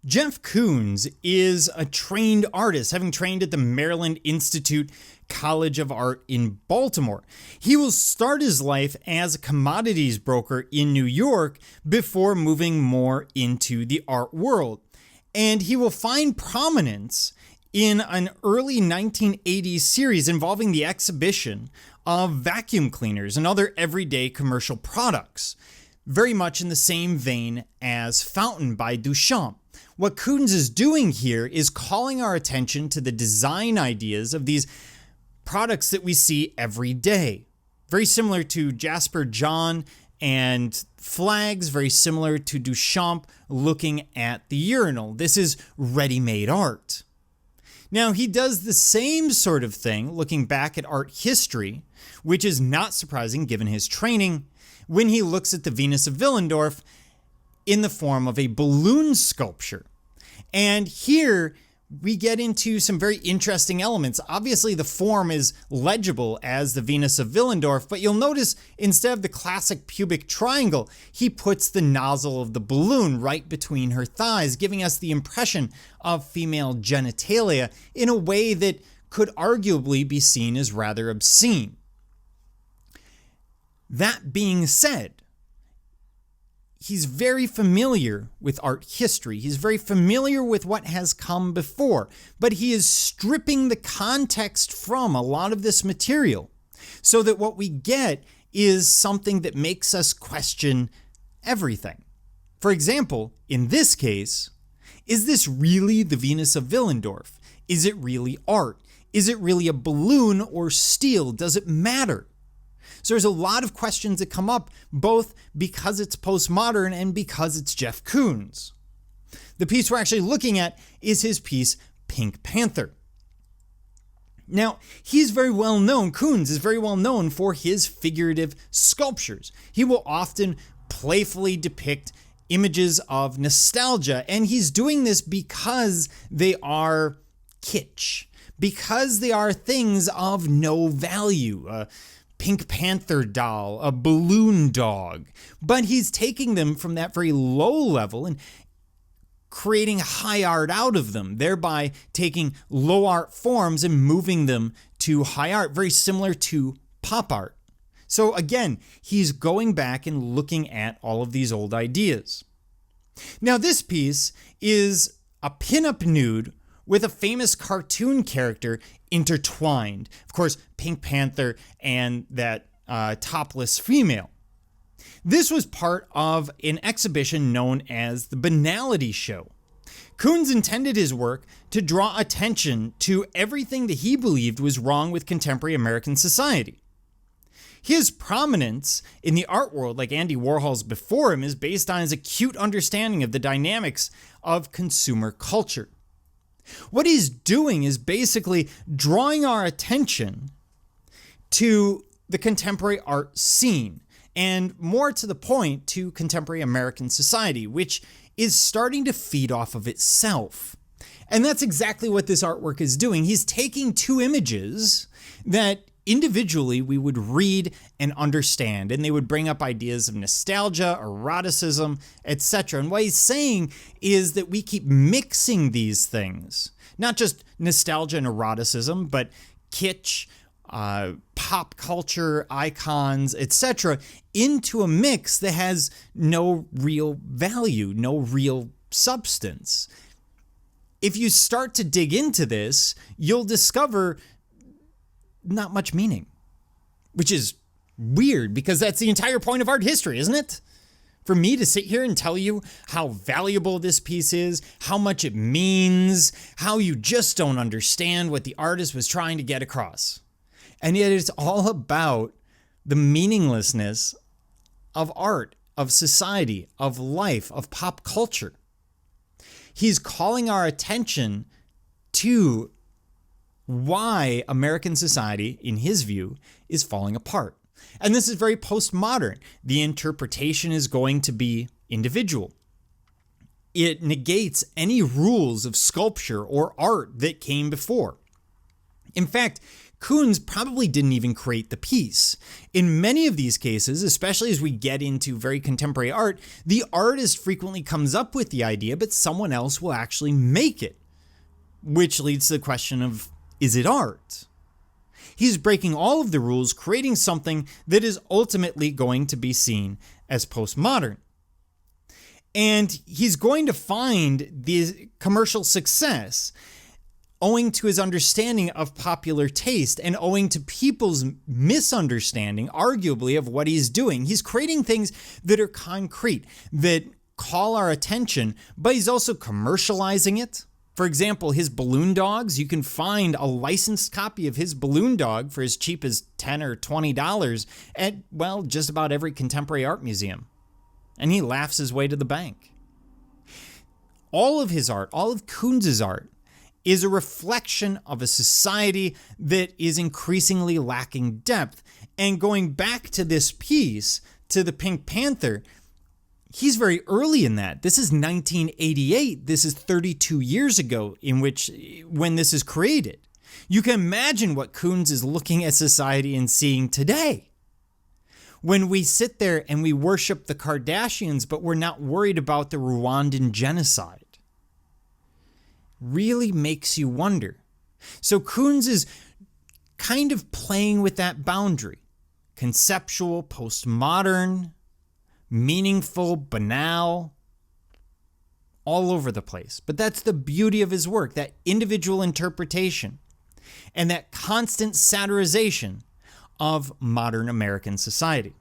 Jeff Koons is a trained artist, having trained at the Maryland Institute College of Art in Baltimore. He will start his life as a commodities broker in New York before moving more into the art world. And he will find prominence in an early 1980s series involving the exhibition of vacuum cleaners and other everyday commercial products, very much in the same vein as Fountain by Duchamp. What Koons is doing here is calling our attention to the design ideas of these products that we see every day. Very similar to Jasper John and flags, very similar to Duchamp looking at the urinal. This is ready-made art. Now, he does the same sort of thing looking back at art history, which is not surprising given his training, when he looks at the Venus of Willendorf in the form of a balloon sculpture. And here we get into some very interesting elements. Obviously, the form is legible as the Venus of Willendorf, but you'll notice instead of the classic pubic triangle, he puts the nozzle of the balloon right between her thighs, giving us the impression of female genitalia in a way that could arguably be seen as rather obscene. That being said, he's very familiar with art history. He's very familiar with what has come before, but he is stripping the context from a lot of this material so that what we get is something that makes us question everything. For example, in this case, is this really the Venus of Willendorf? Is it really art? Is it really a balloon or steel? Does it matter? So there's a lot of questions that come up, both because it's postmodern and because it's Jeff Koons. The piece we're actually looking at is his piece, Pink Panther. Now, he's very well known, Koons is very well known for his figurative sculptures. He will often playfully depict images of nostalgia, and he's doing this because they are kitsch, because they are things of no value. Pink Panther doll, a balloon dog, but he's taking them from that very low level and creating high art out of them, thereby taking low art forms and moving them to high art, very similar to pop art. So again, he's going back and looking at all of these old ideas. Now, this piece is a pinup nude with a famous cartoon character intertwined. Of course, Pink Panther and that topless female. This was part of an exhibition known as the Banality Show. Koons intended his work to draw attention to everything that he believed was wrong with contemporary American society. His prominence in the art world, like Andy Warhol's before him, is based on his acute understanding of the dynamics of consumer culture. What he's doing is basically drawing our attention to the contemporary art scene, and more to the point, to contemporary American society, which is starting to feed off of itself. And that's exactly what this artwork is doing. He's taking two images that individually we would read and understand, and they would bring up ideas of nostalgia, eroticism, etc. And what he's saying is that we keep mixing these things, not just nostalgia and eroticism, but kitsch, pop culture, icons, etc., into a mix that has no real value, no real substance. If you start to dig into this, you'll discover not much meaning, which is weird because that's the entire point of art history, isn't it? For me to sit here and tell you how valuable this piece is, how much it means, how you just don't understand what the artist was trying to get across. And yet it's all about the meaninglessness of art, of society, of life, of pop culture. He's calling our attention to why American society, in his view, is falling apart. And this is very postmodern. The interpretation is going to be individual. It negates any rules of sculpture or art that came before. In fact, Koons probably didn't even create the piece. In many of these cases, especially as we get into very contemporary art, the artist frequently comes up with the idea, but someone else will actually make it, which leads to the question of, is it art? He's breaking all of the rules, creating something that is ultimately going to be seen as postmodern. And he's going to find the commercial success owing to his understanding of popular taste and owing to people's misunderstanding, arguably, of what he's doing. He's creating things that are concrete, that call our attention, but he's also commercializing it. For example, his balloon dogs, you can find a licensed copy of his balloon dog for as cheap as $10 or $20 at, well, just about every contemporary art museum. And he laughs his way to the bank. All of his art, all of Koons's art, is a reflection of a society that is increasingly lacking depth. And going back to this piece, to the Pink Panther, he's very early in that. This is 1988. This is 32 years ago when this is created. You can imagine what Koons is looking at society and seeing today. When we sit there and we worship the Kardashians, but we're not worried about the Rwandan genocide. Really makes you wonder. So Koons is kind of playing with that boundary. Conceptual, postmodern, meaningful, banal, all over the place. But that's the beauty of his work, that individual interpretation and that constant satirization of modern American society.